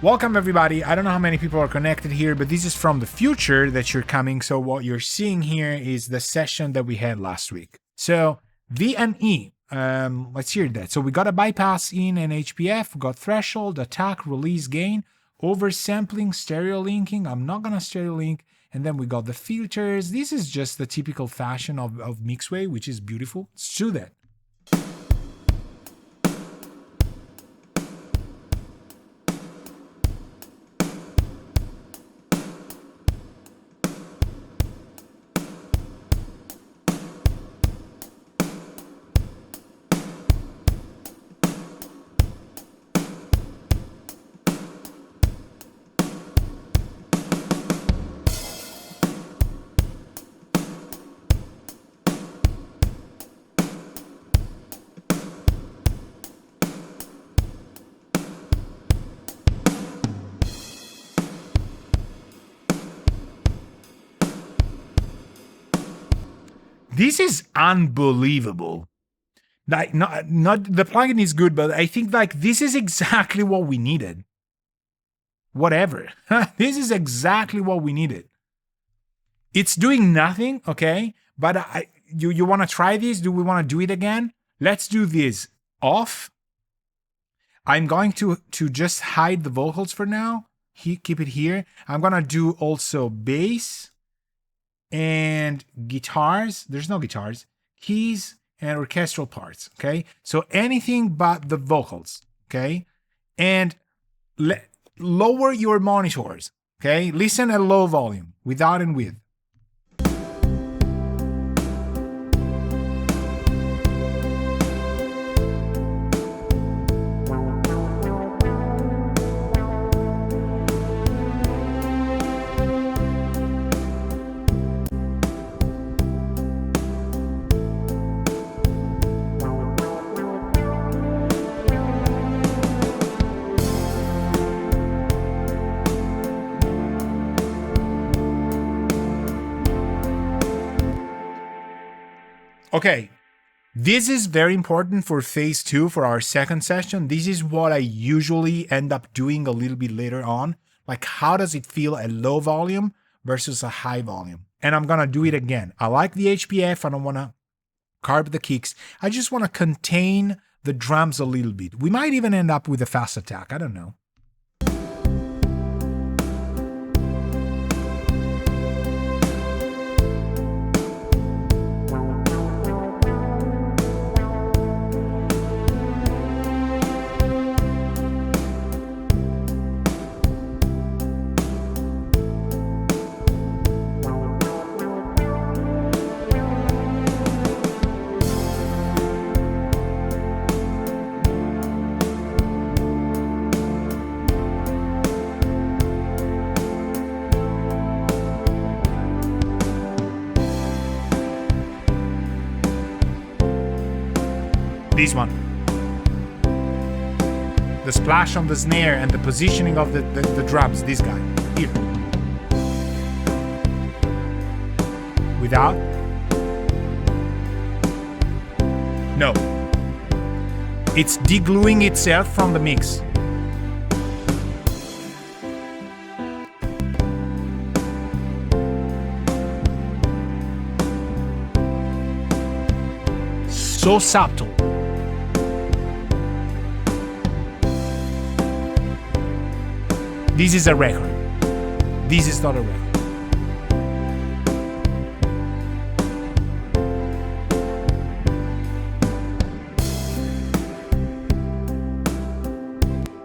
Welcome everybody. I don't know how many people are connected here, but this is from the future that you're coming. So what you're seeing here is the session that we had last week. So VNE, let's hear that. So we got a bypass in an HPF, we got threshold, attack, release, gain, oversampling, stereo linking. I'm not gonna stereo link. And then we got the filters. This is just the typical fashion of MixWave, which is beautiful. Let's do that. This is unbelievable. Like, not the plugin is good, but I think like this is exactly what we needed. Whatever. This is exactly what we needed. It's doing nothing, okay? But you want to try this? Do we want to do it again? Let's do this off. I'm going to just hide the vocals for now. Keep it here. I'm gonna do also bass and guitars. There's no guitars, keys and orchestral parts. Okay, so anything but the vocals. Okay, and lower your monitors. Okay, listen at low volume, without and with. Okay, this is very important for phase 2, for our second session. This is what I usually end up doing a little bit later on. Like, how does it feel at low volume versus a high volume? And I'm gonna do it again. I like the HPF, I don't wanna carb the kicks. I just wanna contain the drums a little bit. We might even end up with a fast attack, I don't know. This one. The splash on the snare and the positioning of the drums, this guy, here. Without? No. It's degluing itself from the mix. So subtle. This is a record. This is not a record.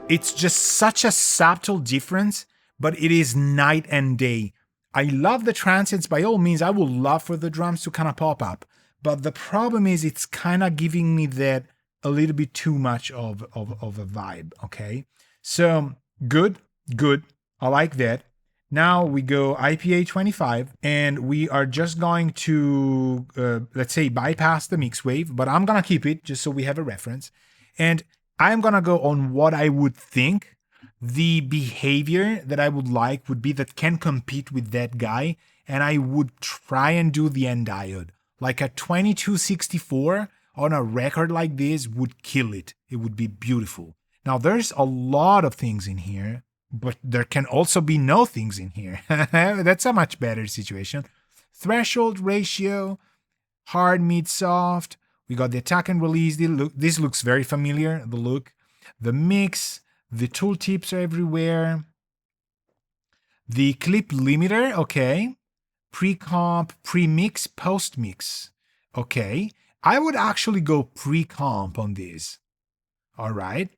It's just such a subtle difference, but it is night and day. I love the transients. By all means, I would love for the drums to kind of pop up. But the problem is it's kind of giving me that a little bit too much of a vibe, okay? So, good. I like that. Now we go IPA25, and we are just going to, let's say, bypass the MixWave, but I'm going to keep it just so we have a reference. And I'm going to go on what I would think the behavior that I would like would be that can compete with that guy. And I would try and do the end diode. Like a 2264 on a record like this would kill it. It would be beautiful. Now, there's a lot of things in here but there can also be no things in here. That's a much better situation. Threshold ratio, hard, mid, soft. We got the attack and release. This looks very familiar, the look. The mix, the tooltips are everywhere. The clip limiter, okay. Pre-comp, pre-mix, post-mix. Okay. I would actually go pre-comp on this. All right.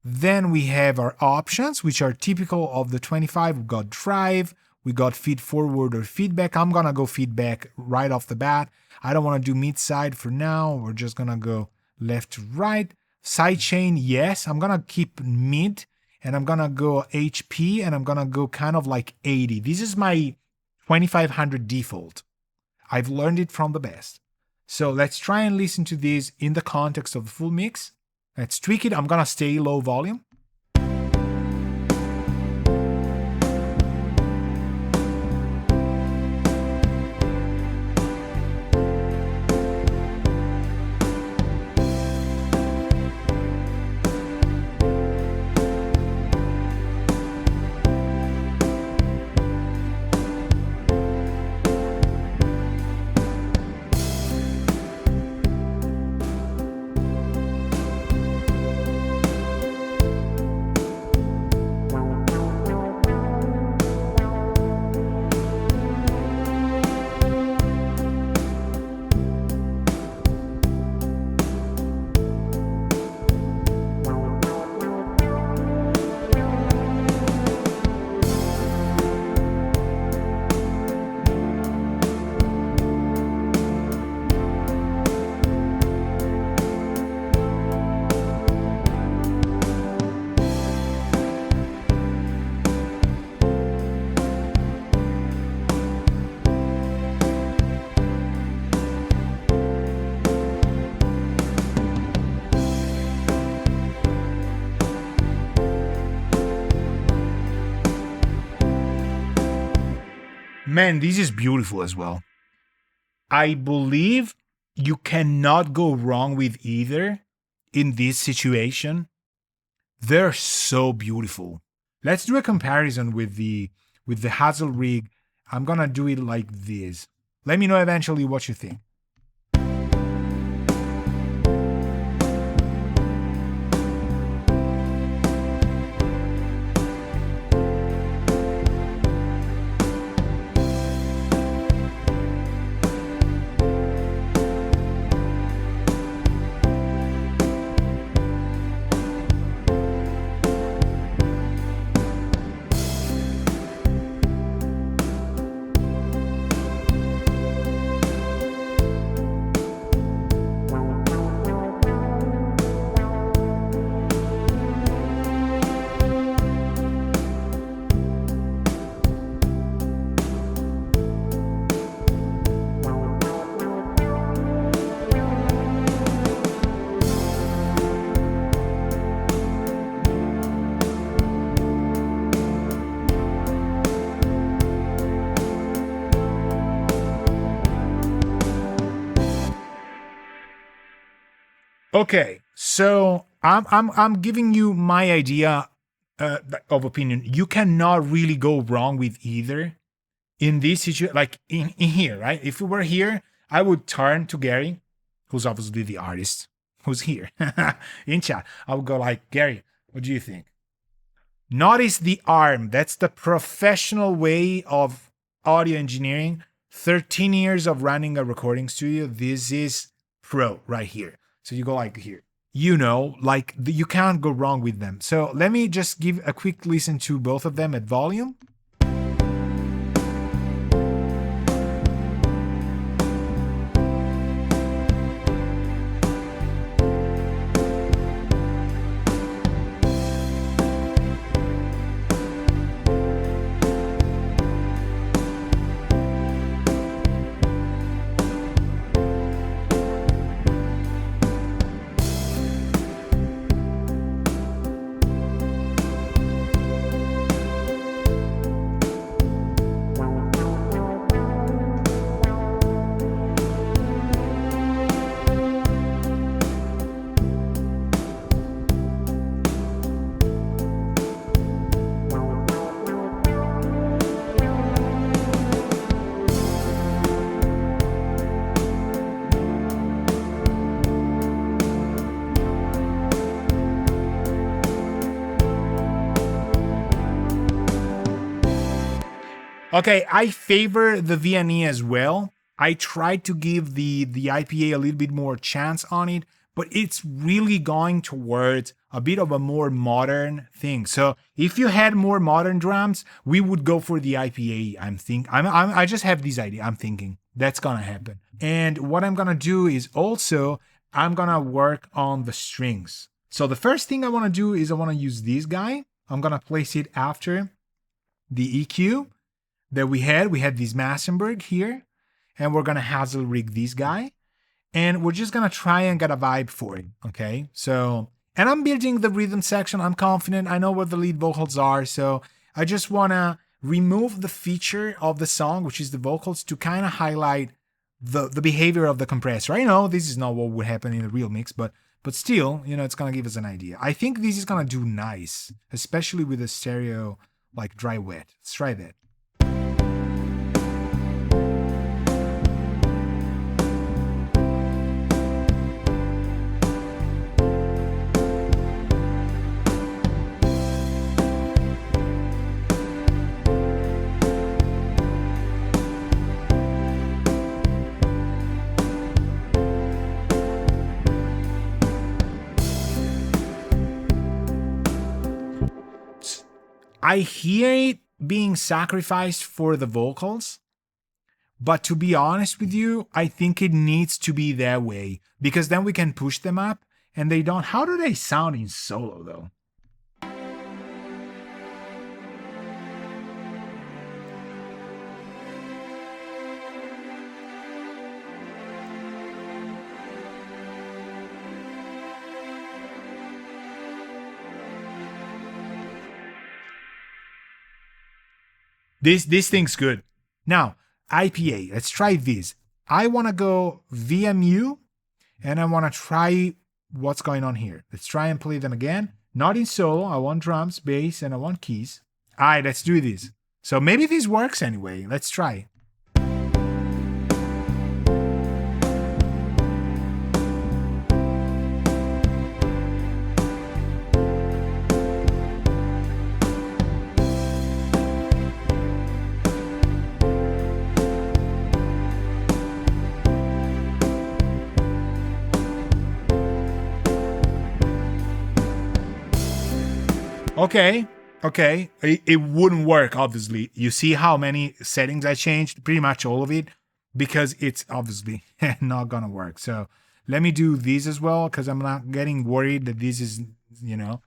Then we have our options, which are typical of the 25. We got drive, we got feed forward or feedback. I'm going to go feedback right off the bat. I don't want to do mid-side for now. We're just going to go left to right. Sidechain, yes. I'm going to keep mid, and I'm going to go HP, and I'm going to go kind of like 80. This is my 2500 default. I've learned it from the best. So let's try and listen to this in the context of the full mix. Let's tweak it. I'm going to stay low volume. Man, this is beautiful as well. I believe you cannot go wrong with either in this situation. They're so beautiful. Let's do a comparison with the Hazelrigg. I'm gonna do it like this. Let me know eventually what you think. Okay, so I'm giving you my idea of opinion. You cannot really go wrong with either in this situation. Like in here, right? If we were here, I would turn to Gary, who's obviously the artist, who's here in chat. I would go like, Gary, what do you think? Notice the arm. That's the professional way of audio engineering. 13 years of running a recording studio. This is pro right here. So you go like here, you know, like you can't go wrong with them. So let me just give a quick listen to both of them at volume. Okay, I favor the VNE as well. I tried to give the IPA a little bit more chance on it, but it's really going towards a bit of a more modern thing. So if you had more modern drums, we would go for the IPA. I just have this idea. I'm thinking that's gonna happen. And what I'm gonna do is also I'm gonna work on the strings. So the first thing I wanna do is I wanna use this guy. I'm gonna place it after the EQ that we had. We had this Massenburg here, and we're gonna Hazelrigg this guy, and we're just gonna try and get a vibe for it, okay? So, and I'm building the rhythm section. I'm confident. I know what the lead vocals are, so I just wanna remove the feature of the song, which is the vocals, to kind of highlight the behavior of the compressor. I know this is not what would happen in the real mix, but still, you know, it's gonna give us an idea. I think this is gonna do nice, especially with the stereo like dry wet. Let's try that. I hear it being sacrificed for the vocals, but to be honest with you, I think it needs to be that way because then we can push them up and they don't. How do they sound in solo though? This thing's good. Now, IPA, let's try this. I want to go VMU, and I want to try what's going on here. Let's try and play them again. Not in solo. I want drums, bass, and I want keys. All right, let's do this. So maybe this works anyway. Let's try. Okay. It wouldn't work, obviously. You see how many settings I changed? Pretty much all of it, because it's obviously not gonna work. So let me do these as well, because I'm not getting worried that this is, you know.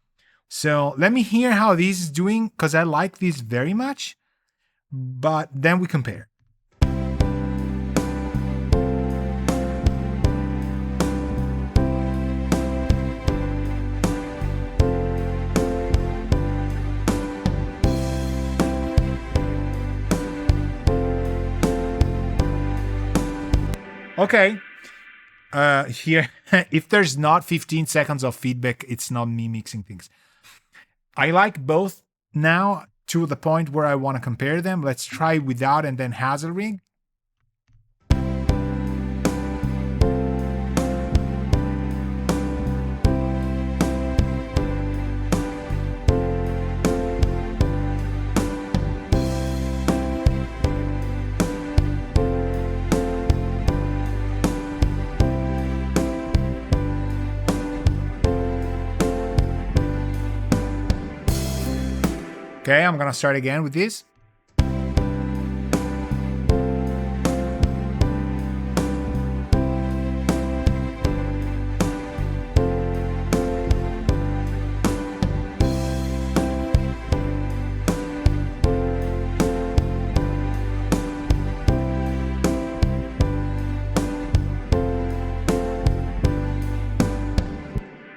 So let me hear how this is doing, because I like this very much, but then we compare. Okay, here, if there's not 15 seconds of feedback, it's not me mixing things. I like both now to the point where I want to compare them. Let's try without and then Hazelrigg. Okay, I'm gonna start again with this.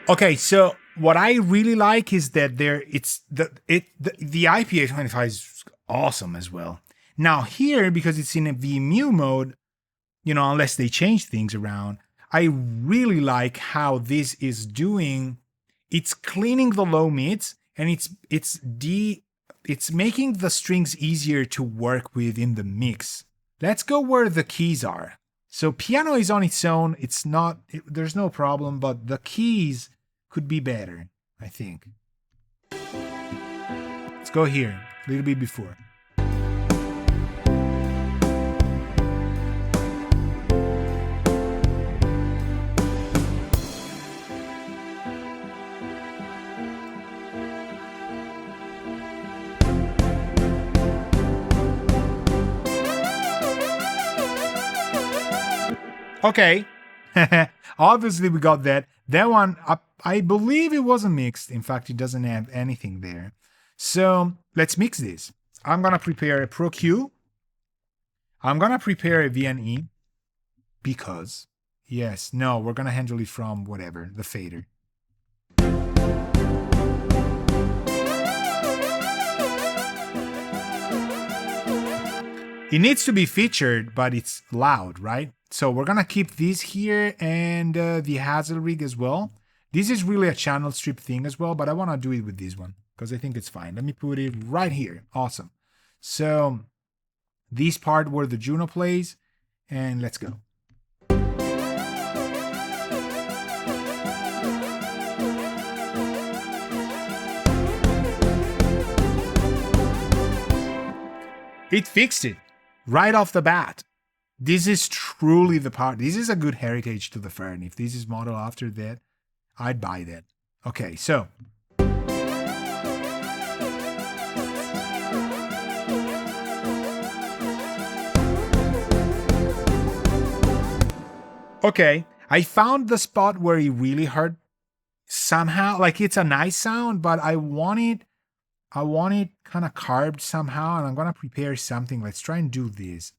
Okay, so what I really like is that the IPA25 is awesome as well. Now here, because it's in a VMU mode, you know, unless they change things around, I really like how this is doing. It's cleaning the low mids and it's making the strings easier to work with in the mix. Let's go where the keys are. So piano is on its own. There's no problem, but the keys could be better, I think. Let's go here, a little bit before. Okay. Obviously, we got that. That one, I believe it wasn't mixed. In fact, it doesn't have anything there. So let's mix this. I'm going to prepare a Pro Q. I'm going to prepare a VNE because, yes, no, we're going to handle it from whatever, the fader. It needs to be featured, but it's loud, right? So we're gonna keep this here and the Hazelrigg as well. This is really a channel strip thing as well, but I wanna do it with this one because I think it's fine. Let me put it right here. Awesome. So this part where the Juno plays, and let's go. It fixed it right off the bat. This is truly the part. This is a good heritage to the Fern. If this is modeled after that, I'd buy that. Okay, so. Okay, I found the spot where it really hurt somehow. Like it's a nice sound, but I want it kind of carved somehow, and I'm gonna prepare something. Let's try and do this.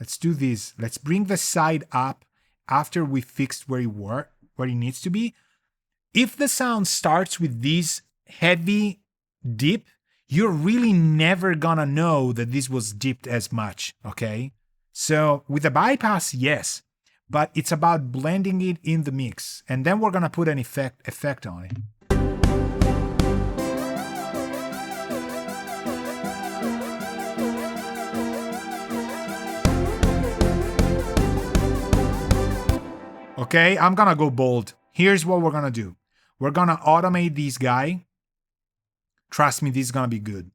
Let's do this. Let's bring the side up after we fixed where it needs to be. If the sound starts with this heavy dip, you're really never gonna know that this was dipped as much, okay? So with the bypass, yes, but it's about blending it in the mix, and then we're gonna put an effect on it. Okay, I'm gonna go bold. Here's what we're gonna do. We're gonna automate this guy. Trust me, this is gonna be good.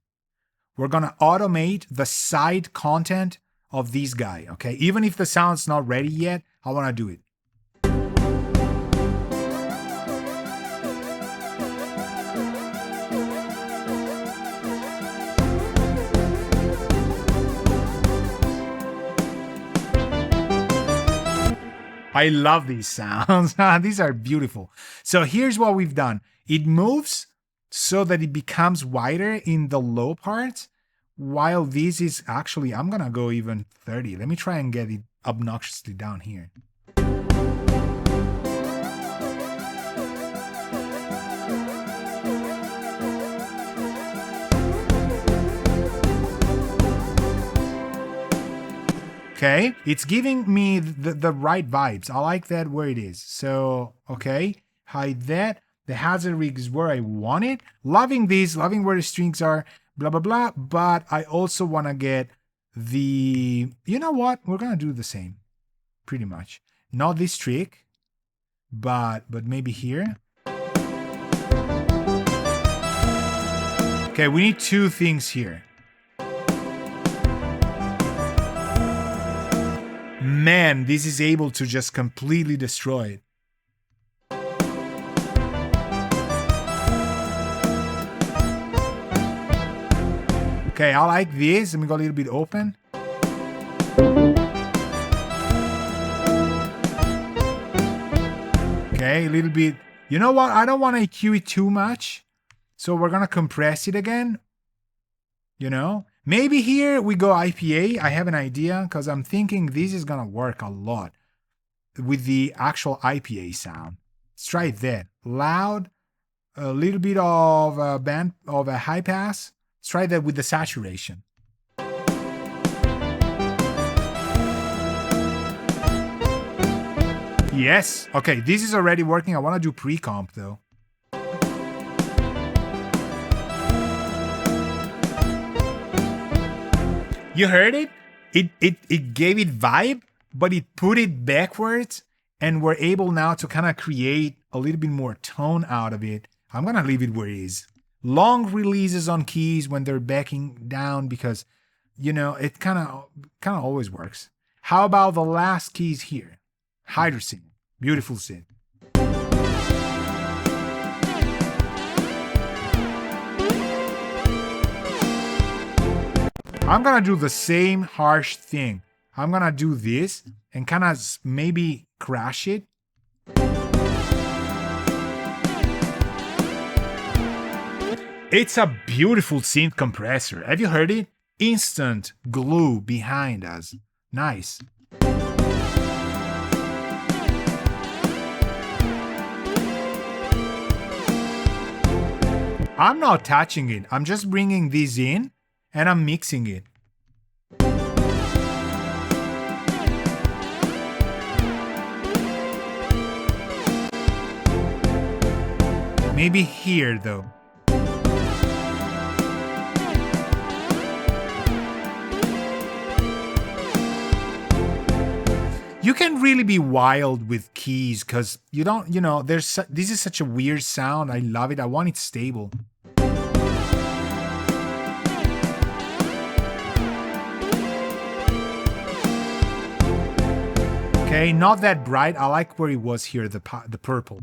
We're gonna automate the side content of this guy, okay? Even if the sound's not ready yet, I wanna do it. I love these sounds. These are beautiful. So here's what we've done. It moves so that it becomes wider in the low parts, while this is actually, I'm gonna go even 30. Let me try and get it obnoxiously down here. Okay, it's giving me the right vibes. I like that where it is. So, okay, hide that. The Hazelrigg is where I want it. Loving this, loving where the strings are, blah, blah, blah. But I also want to get the, you know what? We're going to do the same, pretty much. Not this trick, but maybe here. Okay, we need two things here. Man, this is able to just completely destroy it. Okay, I like this. Let me go a little bit open. Okay, a little bit. You know what? I don't want to EQ it too much. So we're going to compress it again. You know? Maybe here we go IPA. I have an idea because I'm thinking this is going to work a lot with the actual IPA sound. Let's try that. Loud, a little bit of a high pass. Let's try that with the saturation. Yes. Okay, this is already working. I want to do pre-comp though. You heard it? It gave it vibe, but it put it backwards, and we're able now to kind of create a little bit more tone out of it. I'm going to leave it where it is. Long releases on keys when they're backing down because, you know, it kind of always works. How about the last keys here? Hydrosynth. Beautiful synth. I'm gonna do the same harsh thing. I'm gonna do this and kind of maybe crash it. It's a beautiful synth compressor. Have you heard it? Instant glue behind us. Nice. I'm not touching it. I'm just bringing this in and I'm mixing it. Maybe here though. You can really be wild with keys because you don't, this is such a weird sound. I love it. I want it stable. Okay, not that bright. I like where it was here, the purple.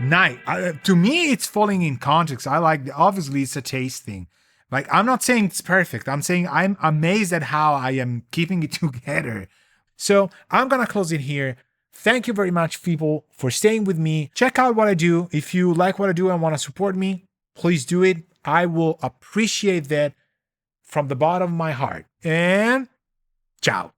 Nice. To me, it's falling in context. I like, obviously, it's a taste thing. Like, I'm not saying it's perfect. I'm saying I'm amazed at how I am keeping it together. So I'm going to close it here. Thank you very much, people, for staying with me. Check out what I do. If you like what I do and want to support me, please do it. I will appreciate that from the bottom of my heart. And ciao.